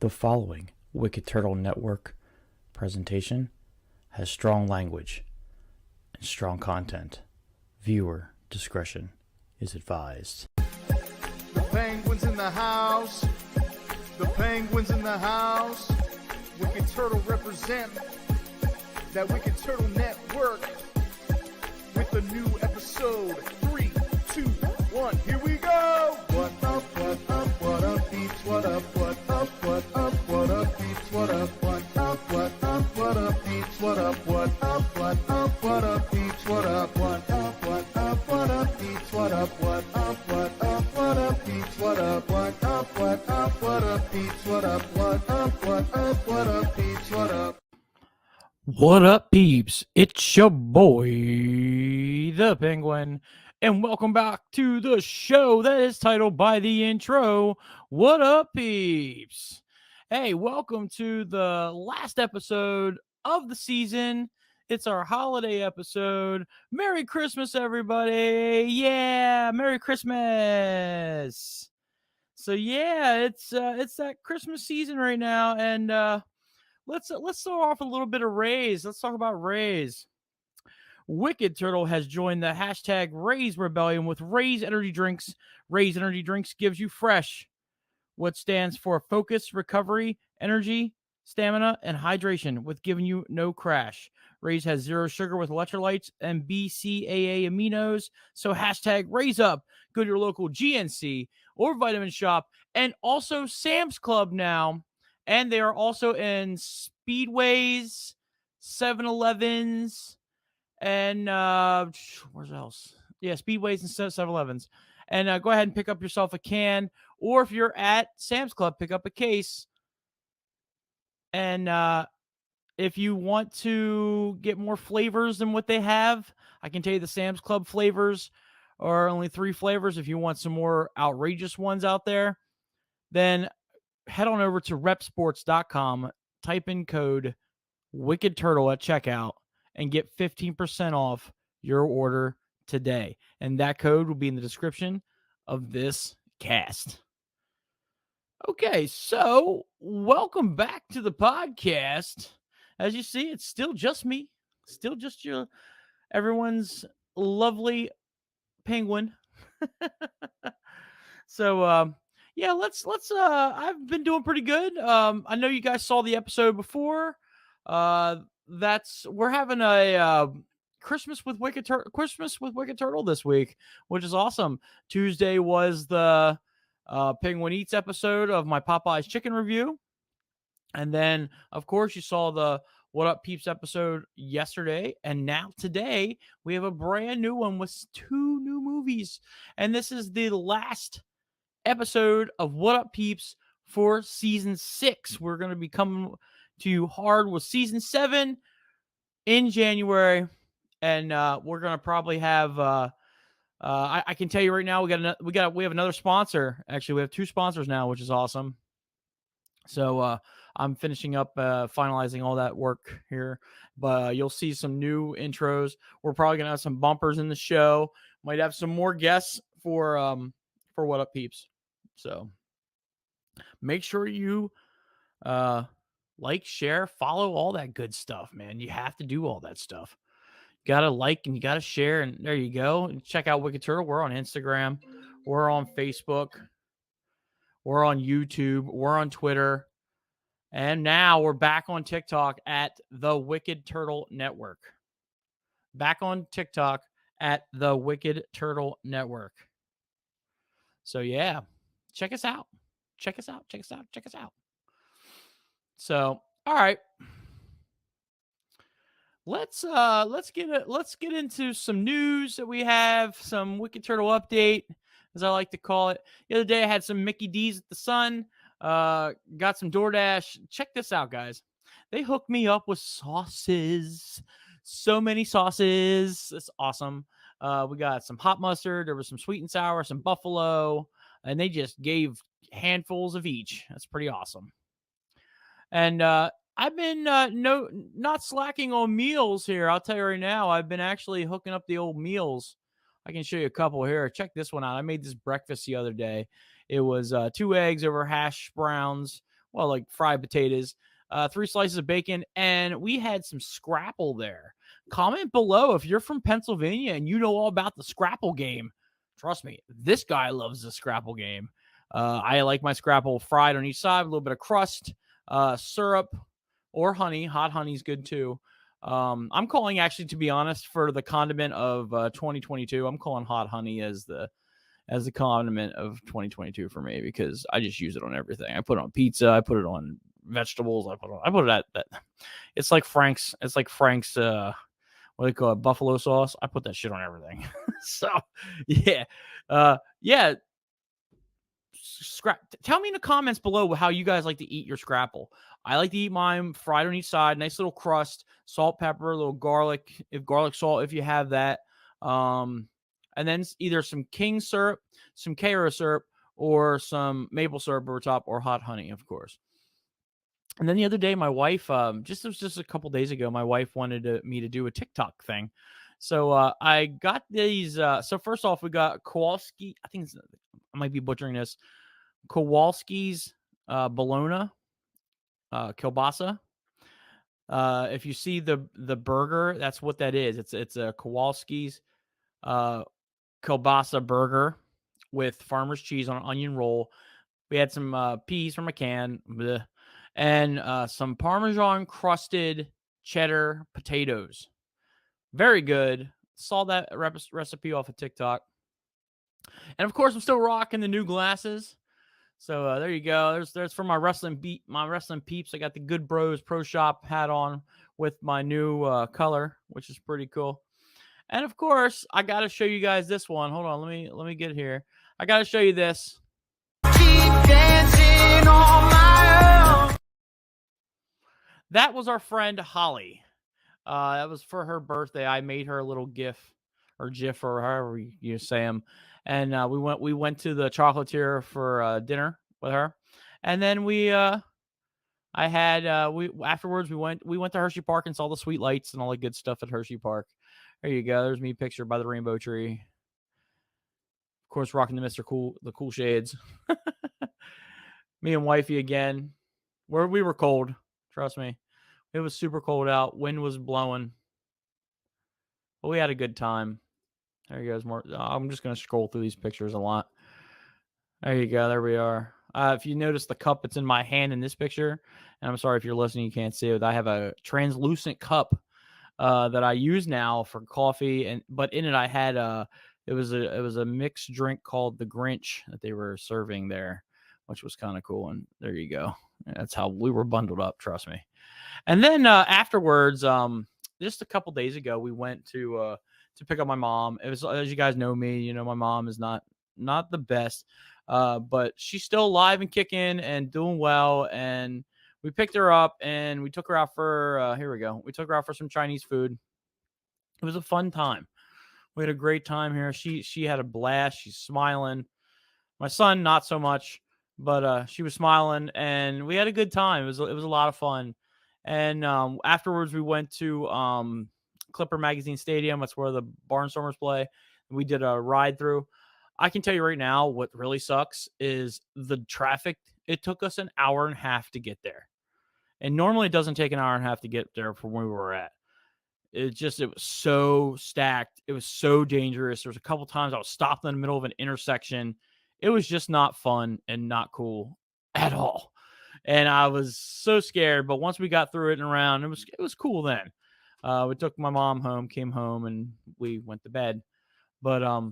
The following Wicked Turtle Network presentation has strong language and strong content. Viewer discretion is advised. The penguins in the house. The penguins in the house. Wicked Turtle represent that Wicked Turtle Network with a new episode. 3, 2, 1, here we go! What up, Peeps? What up, Peeps? What up, Peeps? What up, Peeps? What up, Peeps? What up, Peeps? What up, Peeps? What up, Peeps? What up, Peeps? What up? What up, peeps? It's your boy, the Penguin, and welcome back to the show that is titled by the intro, What Up, Peeps? Hey, welcome to the last episode of the season. It's our holiday episode. Merry Christmas, everybody. Yeah, Merry Christmas. So yeah, it's that Christmas season right now, and let's start off a little bit of RAZE. Let's talk about RAZE. Wicked Turtle has joined the hashtag RAZE Rebellion with RAZE Energy Drinks. RAZE Energy Drinks gives you fresh, what stands for focus, recovery, energy, stamina, and hydration, with giving you no crash. RAZE has zero sugar with electrolytes and BCAA aminos. So hashtag RAZE up. Go to your local GNC or vitamin shop, and also Sam's Club now. And they are also in Speedways, 7-Elevens, and where's else? Yeah, Speedways and 7-Elevens. And go ahead and pick up yourself a can. Or if you're at Sam's Club, pick up a case. And if you want to get more flavors than what they have, I can tell you the Sam's Club flavors are only 3 flavors. If you want some more outrageous ones out there, then head on over to repsports.com, type in code Wicked Turtle at checkout, and get 15% off your order today. And that code will be in the description of this cast. Okay, so welcome back to the podcast. As you see, it's still just me, still just everyone's lovely penguin. So yeah, let's I've been doing pretty good. I know you guys saw the episode before. We're having a Christmas with Wicked Turtle this week, which is awesome. Tuesday was the Penguin Eats episode of my Popeye's chicken review. And then, of course, you saw the What Up Peeps episode yesterday. And now today, we have a brand new one with 2 new movies. And this is the last episode of What Up Peeps for season 6. We're going to be coming to you hard with season 7 in January. And we're going to probably have... I can tell you right now, we have another sponsor. Actually, we have 2 sponsors now, which is awesome. So I'm finishing up finalizing all that work here, but you'll see some new intros. We're probably gonna have some bumpers in the show. Might have some more guests for What Up Peeps. So make sure you like, share, follow, all that good stuff, man. You have to do all that stuff. You gotta like and you gotta share, and there you go. And check out Wicked Turtle. We're on Instagram. We're on Facebook. We're on YouTube. We're on Twitter. And now we're back on TikTok at the Wicked Turtle Network. Back on TikTok at the Wicked Turtle Network. So yeah, check us out. Check us out. Check us out. Check us out. So, all right. Let's get into some news that we have, some Wicked Turtle update, as I like to call it. The other day I had some Mickey D's at the Sun. Got some DoorDash. Check this out, guys. They hooked me up with sauces. So many sauces. It's awesome. We got some hot mustard. There was some sweet and sour, some buffalo, and they just gave handfuls of each. That's pretty awesome. And I've been not slacking on meals here. I'll tell you right now, I've been actually hooking up the old meals. I can show you a couple here. Check this one out. I made this breakfast the other day. It was 2 eggs over hash browns well, like fried potatoes, 3 slices of bacon, and we had some scrapple there. Comment below if you're from Pennsylvania and you know all about the scrapple game. Trust me, this guy loves the scrapple game. I like my scrapple fried on each side, a little bit of crust, syrup, or honey. Hot honey is good too. I'm calling, actually, to be honest, for the condiment of 2022, I'm calling hot honey as the condiment of 2022 for me, because I just use it on everything. I put it on pizza. I put it on vegetables. I put it at that. It's like Frank's. It's like Frank's. What do they call it? Buffalo sauce. I put that shit on everything. So, yeah, yeah. Tell me in the comments below how you guys like to eat your scrapple. I like to eat mine fried on each side, nice little crust, salt, pepper, a little garlic, if garlic salt, if you have that. And then either some king syrup, some Karo syrup, or some maple syrup over top, or hot honey, of course. And then the other day, my wife, it was just a couple days ago, my wife wanted me to do a TikTok thing. So I got these. So first off, we got Kowalski. I might be butchering this. Kowalski's bologna kielbasa. If you see the burger, that's what that is. It's a Kowalski's kielbasa burger with farmer's cheese on an onion roll. We had some peas from a can, and some Parmesan crusted cheddar potatoes. Very good. Saw that recipe off of TikTok. And of course, I'm still rocking the new glasses. So there you go. There's for my wrestling peeps. I got the Good Bros Pro Shop hat on with my new color, which is pretty cool. And of course, I got to show you guys this one. Hold on, let me get here. I got to show you this. Keep dancing on my own. That was our friend Holly. That was for her birthday. I made her a little GIF, or however you say them. And we went to the chocolatier for dinner with her, and then afterwards we went to Hershey Park and saw the sweet lights and all the good stuff at Hershey Park. There you go. There's me pictured by the rainbow tree. Of course, rocking the cool shades. Me and wifey again. We were cold. Trust me, it was super cold out. Wind was blowing, but we had a good time. There you go. I'm just going to scroll through these pictures a lot. There you go. There we are. If you notice the cup that's in my hand in this picture, and I'm sorry if you're listening, you can't see it. I have a translucent cup that I use now for coffee, but in it I had it was a mixed drink called the Grinch that they were serving there, which was kind of cool. And there you go. That's how we were bundled up. Trust me. And then afterwards, just a couple days ago, we went to pick up my mom. It was, as you guys know me, my mom is not the best, but she's still alive and kicking and doing well. And we picked her up and we took her out for here we go. We took her out for some Chinese food. It was a fun time. We had a great time here. She had a blast. She's smiling. My son, not so much, but she was smiling, and we had a good time. It was a lot of fun. And afterwards, we went to Clipper Magazine Stadium. That's where the Barnstormers play. We did a ride through. I can tell you right now, what really sucks is the traffic. It took us an hour and a half to get there. And normally it doesn't take an hour and a half to get there from where we were at. It was so stacked. It was so dangerous. There was a couple times I was stopped in the middle of an intersection. It was just not fun and not cool at all. And I was so scared. But once we got through it and around, it was cool then. We took my mom home, came home, and we went to bed. But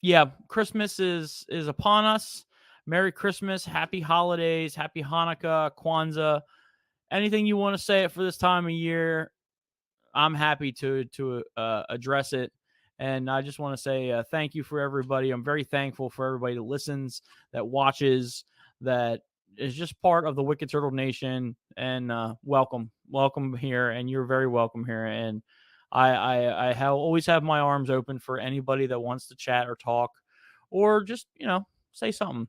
yeah, Christmas is upon us. Merry Christmas, Happy Holidays, Happy Hanukkah, Kwanzaa. Anything you want to say for this time of year, I'm happy to address it. And I just want to say thank you for everybody. I'm very thankful for everybody that listens, that watches, that is just part of the Wicked Turtle Nation. And welcome here. And you're very welcome here. And I always have my arms open for anybody that wants to chat or talk or just, say something.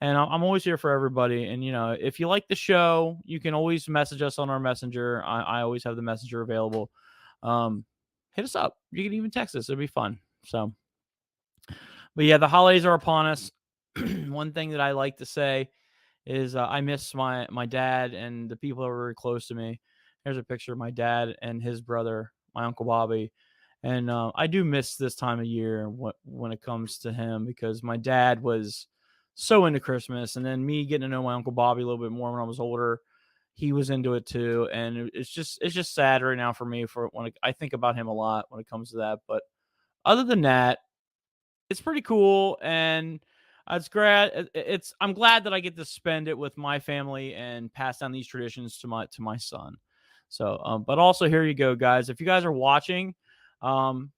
And I'm always here for everybody. And, if you like the show, you can always message us on our messenger. I always have the messenger available. Hit us up. You can even text us. It'll be fun. So, but yeah, the holidays are upon us. One thing that I like to say is I miss my dad and the people that were very close to me. There's a picture of my dad and his brother, my uncle Bobby, and I do miss this time of year when it comes to him, because my dad was so into Christmas, and then me getting to know my uncle Bobby a little bit more when I was older, he was into it too, and it's just sad right now for me for when I think about him a lot when it comes to that. But other than that, it's pretty cool, and it's great. I'm glad that I get to spend it with my family and pass down these traditions to my son. So, but also here you go, guys. If you guys are watching, um,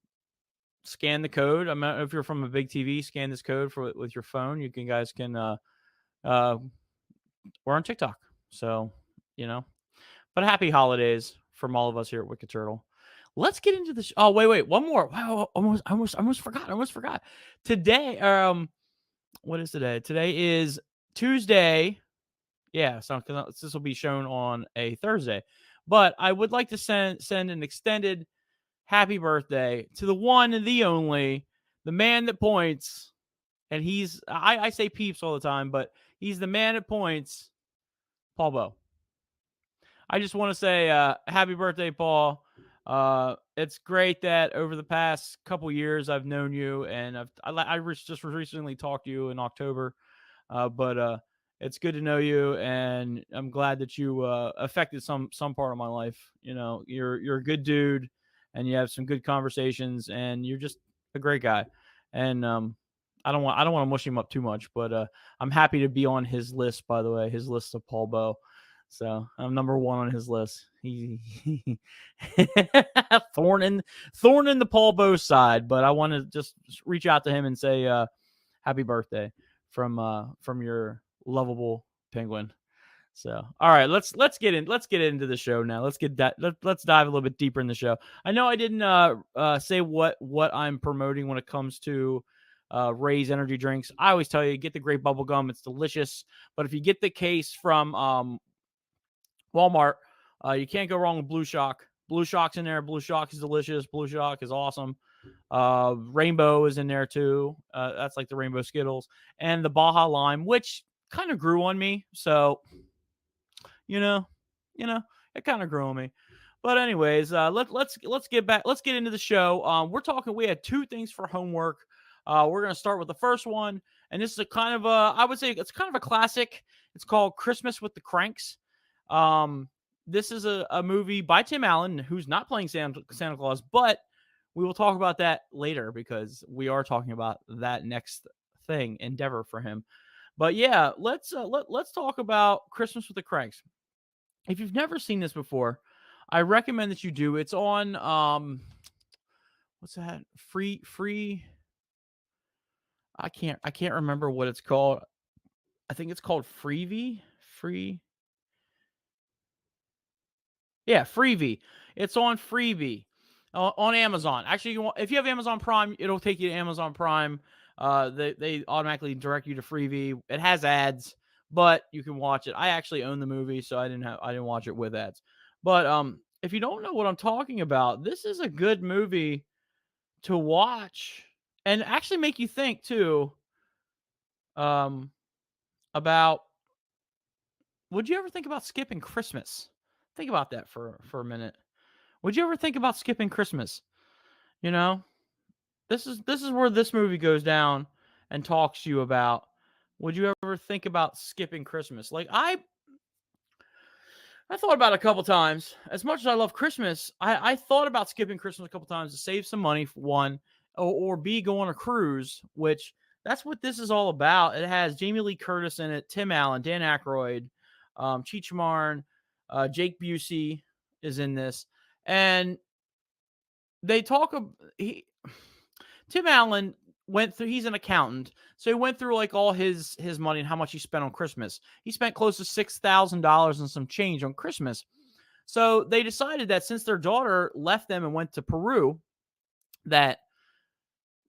scan the code. If you're from a big TV, scan this code for with your phone. You can guys can uh, we're on TikTok, so you know. But happy holidays from all of us here at Wicked Turtle. Let's get into this. Oh, wait, one more. Wow, almost forgot. Almost forgot. Today, what is today? Today is Tuesday. Yeah, so this will be shown on a Thursday. But I would like to send an extended happy birthday to the one and the only, the man that points, and I say Peeps all the time, but he's the man that points, Paul Bow. I just want to say happy birthday, Paul. It's great that over the past couple years I've known you, and just recently talked to you in October. But it's good to know you, and I'm glad that you affected some part of my life. You know, you're a good dude, and you have some good conversations, and you're just a great guy. And I don't want to mush him up too much, but I'm happy to be on his list. By the way, his list of Paul Bow. So I'm number one on his list. He thorn in the Paul Bow side, but I want to just reach out to him and say happy birthday from your lovable penguin. So, all right, let's get into the show now. Let's dive a little bit deeper in the show. I know I didn't say what I'm promoting when it comes to RAZE energy drinks. I always tell you, get the grape bubble gum. It's delicious. But if you get the case from Walmart, you can't go wrong with Blue Shock. Blue Shock's in there. Blue Shock is delicious. Blue Shock is awesome. Rainbow is in there too. That's like the Rainbow Skittles, and the Baja Lime, which kind of grew on me. So, you know, it kind of grew on me. But anyways, let's get back. Let's get into the show. We had two things for homework. We're gonna start with the first one, and this is I would say it's kind of a classic. It's called Christmas with the Kranks. This is a movie by Tim Allen, who's not playing Santa Claus, but we will talk about that later because we are talking about that next endeavor for him. But yeah, let's talk about Christmas with the Cranks. If you've never seen this before, I recommend that you do. It's on what's that? Free. I can't remember what it's called. I think it's called Freevee. Yeah, Freevee. It's on Freevee on Amazon. Actually, if you have Amazon Prime, it'll take you to Amazon Prime. They automatically direct you to Freevee. It has ads, but you can watch it. I actually own the movie, so I didn't watch it with ads. But if you don't know what I'm talking about, this is a good movie to watch and actually make you think too. About, would you ever think about skipping Christmas? Think about that for a minute. Would you ever think about skipping Christmas? You know, this is where this movie goes down and talks to you about. Would you ever think about skipping Christmas? Like I thought about it a couple times. As much as I love Christmas, I thought about skipping Christmas a couple times to save some money for one, or B, go on a cruise, which that's what this is all about. It has Jamie Lee Curtis in it, Tim Allen, Dan Aykroyd, Cheech Marin, Jake Busey is in this, and they talk. Tim Allen went through. He's an accountant, so he went through like all his money and how much he spent on Christmas. He spent close to $6,000 and some change on Christmas. So they decided that since their daughter left them and went to Peru, that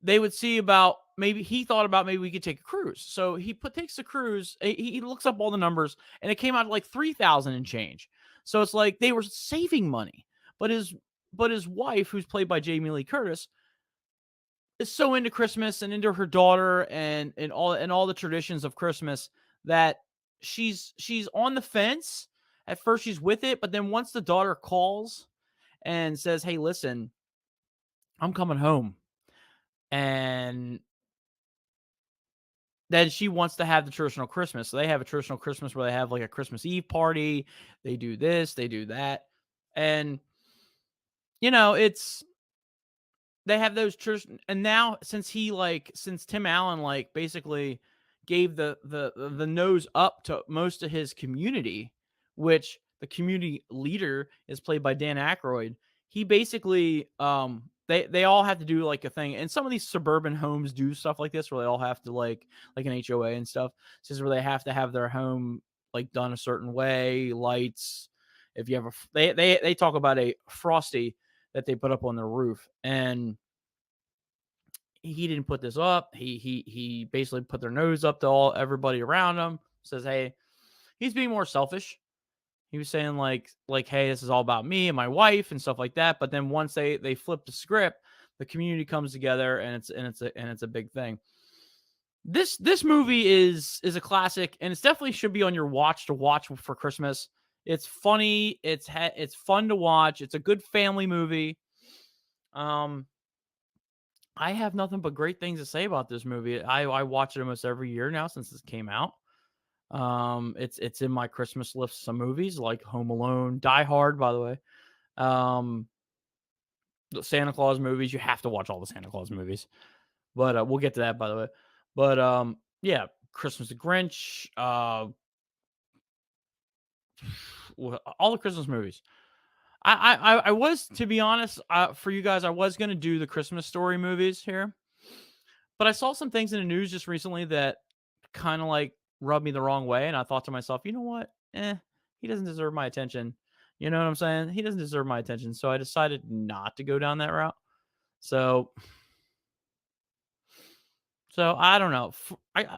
they would see about maybe we could take a cruise. So he takes the cruise. He looks up all the numbers, and it came out like 3,000 and change. So it's like they were saving money, but his wife, who's played by Jamie Lee Curtis, is so into Christmas and into her daughter and all the traditions of Christmas that she's on the fence. At first she's with it, but then once the daughter calls and says, "Hey, listen, I'm coming home." And then she wants to have the traditional Christmas. So they have a traditional Christmas where they have like a Christmas Eve party. They do this, they do that. And it's they have those and now since Tim Allen basically gave the nose up to most of his community, which the community leader is played by Dan Aykroyd. He basically they all have to do like a thing, and some of these suburban homes do stuff like this where they all have to like an HOA and stuff. This is where they have to have their home like done a certain way, lights. If you have they talk about a frosty that they put up on their roof, and he didn't put this up. He basically put their nose up to everybody around him. Says, hey, he's being more selfish. He was saying like, hey, this is all about me and my wife and stuff like that. But then once they flip the script, the community comes together, and it's a big thing. This movie is a classic, and it definitely should be on your watch for Christmas. It's funny. It's fun to watch. It's a good family movie. I have nothing but great things to say about this movie. I watch it almost every year now since it came out. It's in my Christmas list of movies like Home Alone, Die Hard, by the way. The Santa Claus movies. You have to watch all the Santa Claus movies. But we'll get to that, by the way. But yeah, Christmas the Grinch, all the Christmas movies. I was, to be honest, for you guys, I was going to do the Christmas Story movies here. But I saw some things in the news just recently that kind of like rubbed me the wrong way. And I thought to myself, you know what? He doesn't deserve my attention. You know what I'm saying? He doesn't deserve my attention. So I decided not to go down that route. So I don't know.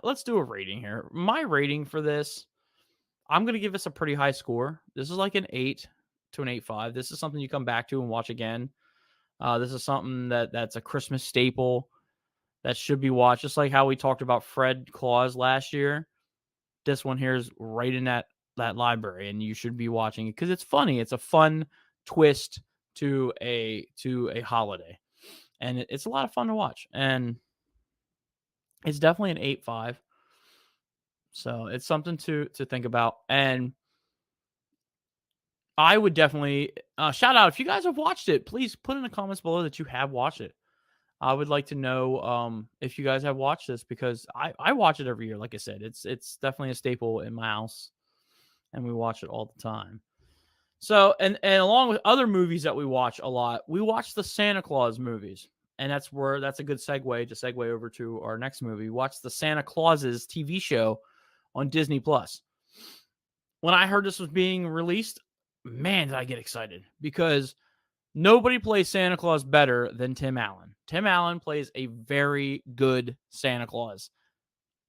Let's do a rating here. My rating for this, I'm going to give this a pretty high score. This is like an 8 to an 8.5. This is something you come back to and watch again. This is something that's a Christmas staple that should be watched. Just like how we talked about Fred Claus last year. This one here is right in that library, and you should be watching it because it's funny. It's a fun twist to a holiday, and it's a lot of fun to watch. And it's definitely an 8.5. So it's something to think about. And I would definitely shout out if you guys have watched it. Please put in the comments below that you have watched it. I would like to know if you guys have watched this, because I watch it every year. Like I said, it's definitely a staple in my house, and we watch it all the time. So and along with other movies that we watch a lot, we watch the Santa Claus movies, and that's a good segue to segue over to our next movie. We watch the Santa Clauses TV show on Disney Plus. When I heard this was being released, man, did I get excited, because nobody plays Santa Claus better than Tim Allen. Tim Allen plays a very good Santa Claus.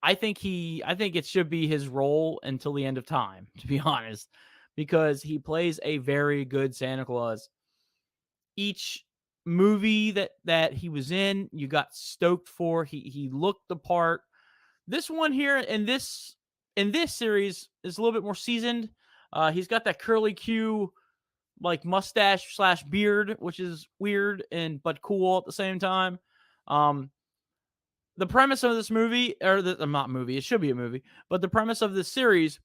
I think it should be his role until the end of time, to be honest, because he plays a very good Santa Claus. Each movie that he was in, you got stoked for. He looked the part. This one here in this series is a little bit more seasoned. He's got that curly Q like mustache / beard, which is weird but cool at the same time. The premise of this movie, or not movie, it should be a movie, but the premise of this series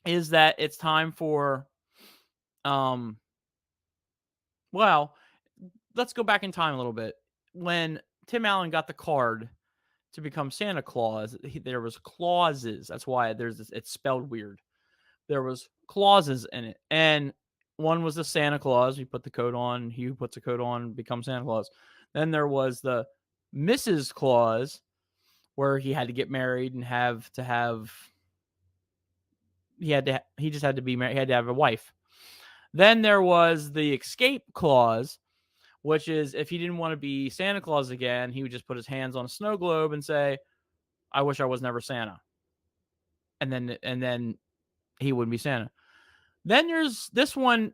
is that it's time for, well, let's go back in time a little bit. When Tim Allen got the card to become Santa Claus, there was clauses. That's why it's spelled weird. There was clauses in it, and one was the Santa Claus. You put the coat on. He who puts the coat on becomes Santa Claus. Then there was the Mrs. Claus, where he had to get married and he just had to be married. He had to have a wife. Then there was the Escape Claus, which is if he didn't want to be Santa Claus again, he would just put his hands on a snow globe and say, "I wish I was never Santa," and then he wouldn't be Santa. Then there's this one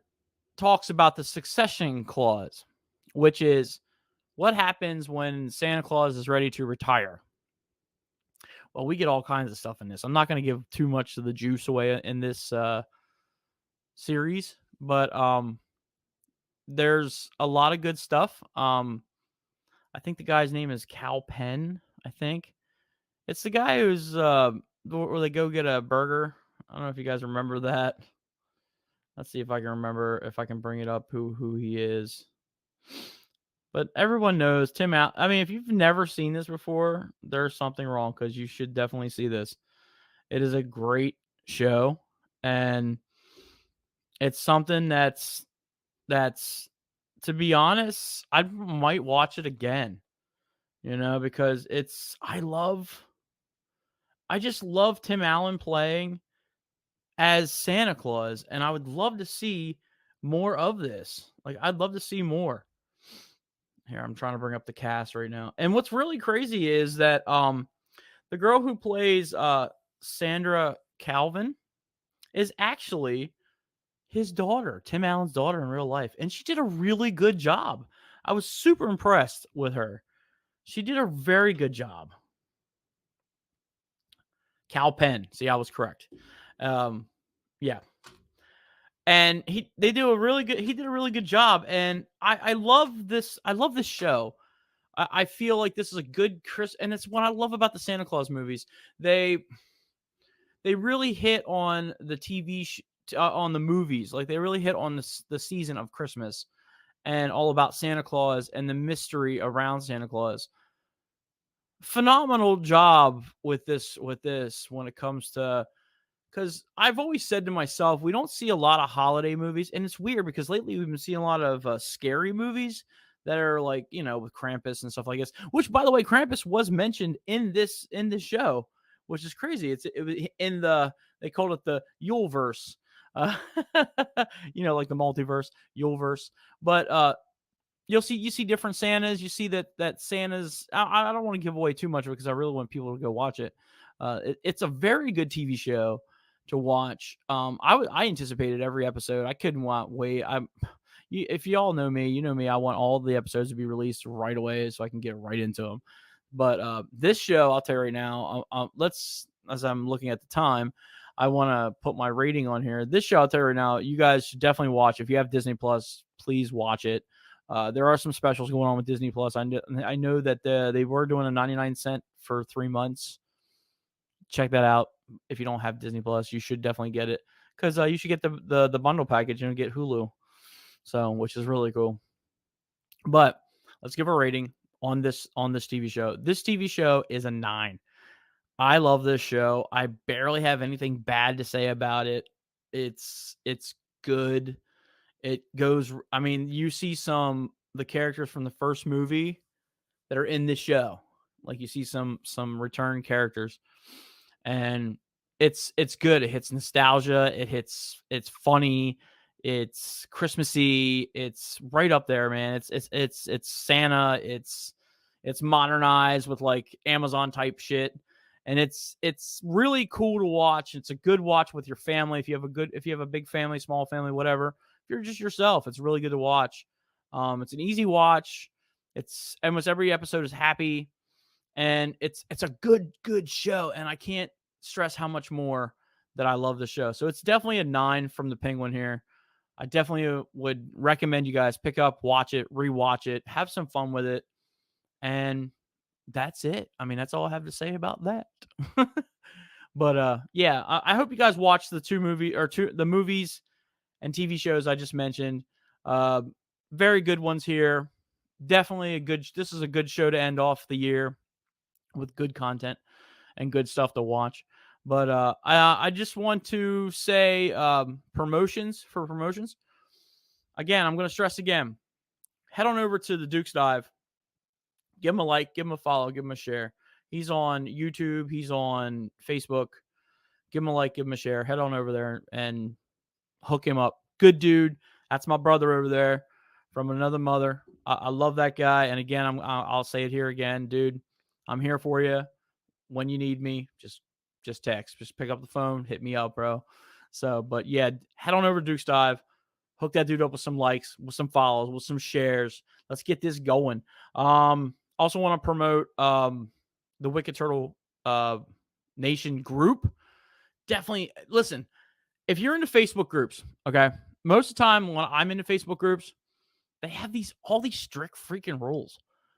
talks about the succession clause, which is what happens when Santa Claus is ready to retire. Well, we get all kinds of stuff in this. I'm not going to give too much of the juice away in this series, but there's a lot of good stuff. I think the guy's name is Cal Penn, I think. It's the guy who's where they go get a burger. I don't know if you guys remember that. Let's see if I can remember, if I can bring it up, who he is. But everyone knows Tim Allen. I mean, if you've never seen this before, there's something wrong, because you should definitely see this. It is a great show, and it's something that's to be honest, I might watch it again. Because I just love Tim Allen playing as Santa Claus, and I would love to see more of this. Like, I'd love to see more. Here, I'm trying to bring up the cast right now. And what's really crazy is that the girl who plays Sandra Calvin is actually his daughter, Tim Allen's daughter in real life. And she did a really good job. I was super impressed with her. She did a very good job. Cal Penn. See, I was correct. Yeah. And he did a really good job. And I love this. I love this show. I feel like this is a good and it's what I love about the Santa Claus movies. They really hit on the on the movies. Like, they really hit on the season of Christmas and all about Santa Claus and the mystery around Santa Claus. Phenomenal job with this when it comes to, because I've always said to myself, we don't see a lot of holiday movies, and it's weird because lately we've been seeing a lot of scary movies that are like, with Krampus and stuff like this. Which, by the way, Krampus was mentioned in this show, which is crazy. It was in they called it the Yuleverse, like the multiverse, Yuleverse. But you see different Santas. You see that Santas. I don't want to give away too much of it because I really want people to go watch it. It's a very good TV show to watch. I anticipated every episode. I couldn't wait. If y'all know me, you know me. I want all the episodes to be released right away so I can get right into them. But this show, I'll tell you right now. As I'm looking at the time, I want to put my rating on here. This show, I'll tell you right now, you guys should definitely watch. If you have Disney Plus, please watch it. There are some specials going on with Disney Plus. I know that they were doing a 99 cent for 3 months. Check that out. If you don't have Disney Plus, you should definitely get it, because you should get the bundle package and get Hulu, which is really cool. But let's give a rating on this TV show. This TV show is a 9. I love this show. I barely have anything bad to say about it. It's good. It goes. I mean, you see the characters from the first movie that are in this show. Like, you see some return characters, and it's good. It hits nostalgia. It's funny. It's Christmassy. It's right up there, man. It's Santa. It's modernized with like Amazon type shit, and it's really cool to watch. It's a good watch with your family if you have a big family, small family, whatever. If you're just yourself, it's really good to watch. It's an easy watch. It's almost every episode is happy, and it's a good show. And I can't stress how much more that I love the show. So it's definitely a 9 from the Penguin here. I definitely would recommend you guys pick up, watch it, rewatch it, have some fun with it, and that's it. I mean, that's all I have to say about that. But yeah, I hope you guys watch the movies and TV shows I just mentioned. Very good ones here. Definitely this is a good show to end off the year with good content and good stuff to watch. But I just want to say promotions. Again, I'm going to stress again. Head on over to the Duke's Dive. Give him a like, give him a follow, give him a share. He's on YouTube. He's on Facebook. Give him a like, give him a share. Head on over there and hook him up. Good dude. That's my brother over there from another mother. I love that guy. And again, I'll say it here again, dude. I'm here for you. When you need me, just text. Just pick up the phone. Hit me up, bro. But yeah, head on over to Duke's Dive. Hook that dude up with some likes, with some follows, with some shares. Let's get this going. Also want to promote the Wicked Turtle Nation group, definitely listen. If you're into Facebook groups, okay, most of the time when I'm into Facebook groups, they have all these strict freaking rules.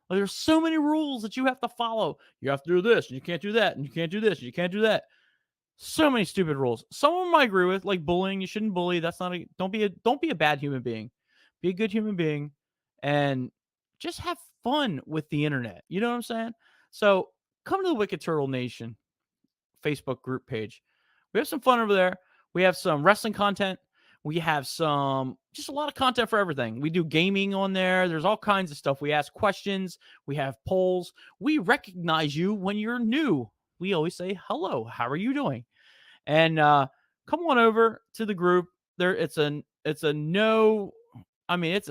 Like, there's so many rules that you have to follow. You have to do this, and you can't do that, and you can't do this, and you can't do that. So many stupid rules. Some of them I agree with, like bullying. You shouldn't bully. That's not a don't be a bad human being. Be a good human being, and just have fun with the internet. You know what I'm saying? So come to the Wicked Turtle Nation Facebook group page. We have some fun over there. We have some wrestling content. We have just a lot of content for everything. We do gaming on there. There's all kinds of stuff. We ask questions. We have polls. We recognize you when you're new. We always say, hello, how are you doing? And come on over to the group. It's a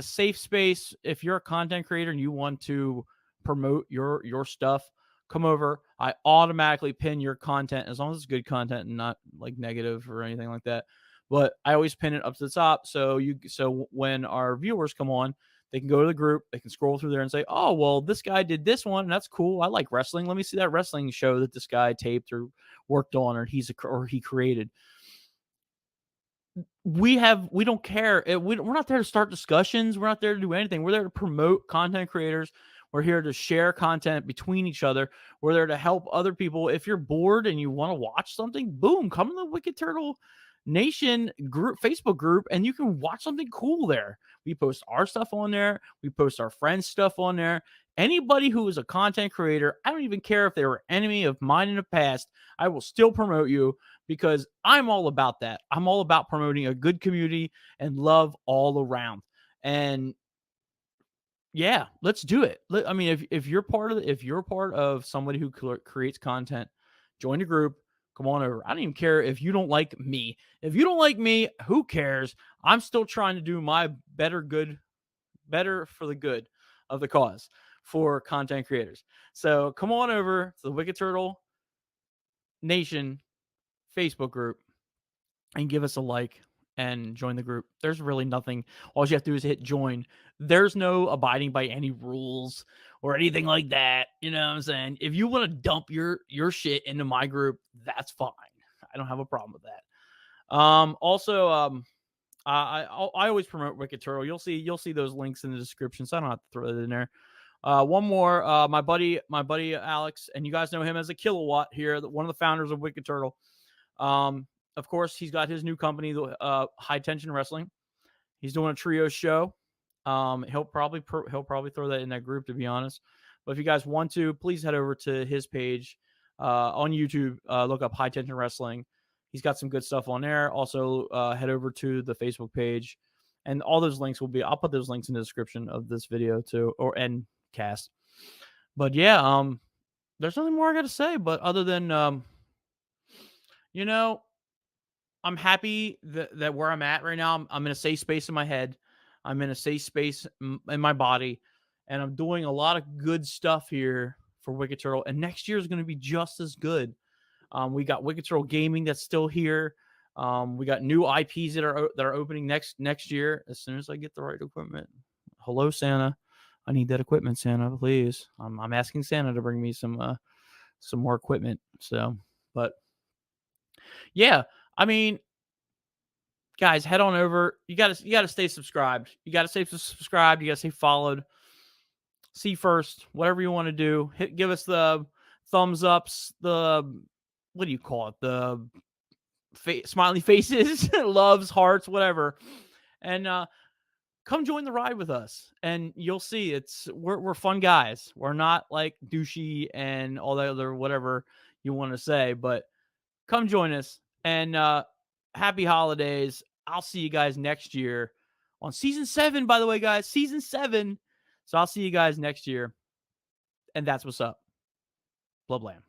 safe space. If you're a content creator and you want to promote your stuff, come over. I automatically pin your content as long as it's good content and not like negative or anything like that. But I always pin it up to the top. So when our viewers come on, they can go to the group, they can scroll through there and say, oh, well, this guy did this one, and that's cool. I like wrestling. Let me see that wrestling show that this guy taped or worked on, or he created. We don't care. We're not there to start discussions. We're not there to do anything. We're there to promote content creators. We're here to share content between each other. We're there to help other people. If you're bored and you want to watch something, boom, come to the Wicked Turtle Nation group, Facebook group, and you can watch something cool there. We post our stuff on there. We post our friends' stuff on there. Anybody who is a content creator, I don't even care if they were an enemy of mine in the past, I will still promote you because I'm all about that. I'm all about promoting a good community and love all around. And yeah, let's do it. I mean, if you're part of somebody who creates content, join the group. Come on over. I don't even care if you don't like me. If you don't like me, who cares? I'm still trying to do my better for the good of the cause for content creators. So come on over to the Wicked Turtle Nation Facebook group and give us a like and join the group. There's really nothing. All you have to do is hit join. There's no abiding by any rules or anything like that. You know what I'm saying? If you want to dump your shit into my group, that's fine. I don't have a problem with that. Also, I always promote Wicked Turtle. You'll see those links in the description, so I don't have to throw it in there. One more, my buddy Alex, and you guys know him as a Kilowatt here, one of the founders of Wicked Turtle. Of course, he's got his new company, High Tension Wrestling. He's doing a trio show. He'll probably throw that in that group, to be honest. But if you guys want to, please head over to his page on YouTube. Look up High Tension Wrestling. He's got some good stuff on there. Also, head over to the Facebook page, and all those links I'll put those links in the description of this video too, and cast. But yeah, there's nothing more I got to say. But other than I'm happy that where I'm at right now, I'm in a safe space in my head. I'm in a safe space in my body. And I'm doing a lot of good stuff here for Wicked Turtle. And next year is going to be just as good. We got Wicked Turtle Gaming that's still here. We got new IPs that are opening next year as soon as I get the right equipment. Hello, Santa. I need that equipment, Santa, please. I'm asking Santa to bring me some more equipment. So, but yeah, I mean, guys, head on over. You gotta stay subscribed. You gotta stay subscribed. You gotta stay followed. See first, whatever you want to do. Give us the thumbs ups. What do you call it? The smiley faces, loves, hearts, whatever. And come join the ride with us, and you'll see we're fun guys. We're not like douchey and all that other whatever you want to say, but come join us. And happy holidays. I'll see you guys next year on season 7, by the way, guys. Season 7. So I'll see you guys next year. And that's what's up. Blah, blam.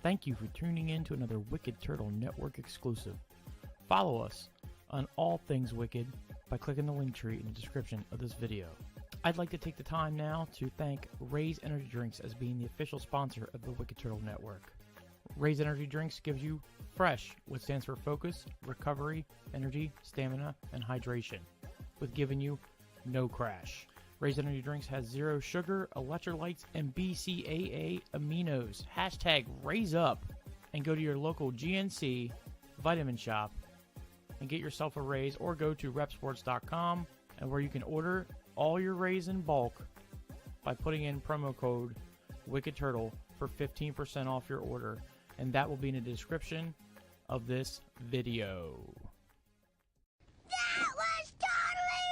Thank you for tuning in to another Wicked Turtle Network exclusive. Follow us on all things Wicked by clicking the link tree in the description of this video. I'd like to take the time now to thank RAZE Energy Drinks as being the official sponsor of the Wicked Turtle Network. RAZE Energy Drinks gives you FRESH, which stands for Focus, Recovery, Energy, Stamina, and Hydration, with giving you no crash. RAZE Energy Drinks has 0 sugar, electrolytes, and BCAA aminos. Hashtag Raise Up. And go to your local GNC vitamin shop and get yourself a RAZE, or go to repsports.com, and where you can order all your RAZE in bulk by putting in promo code Wicked Turtle for 15% off your order. And that will be in the description of this video.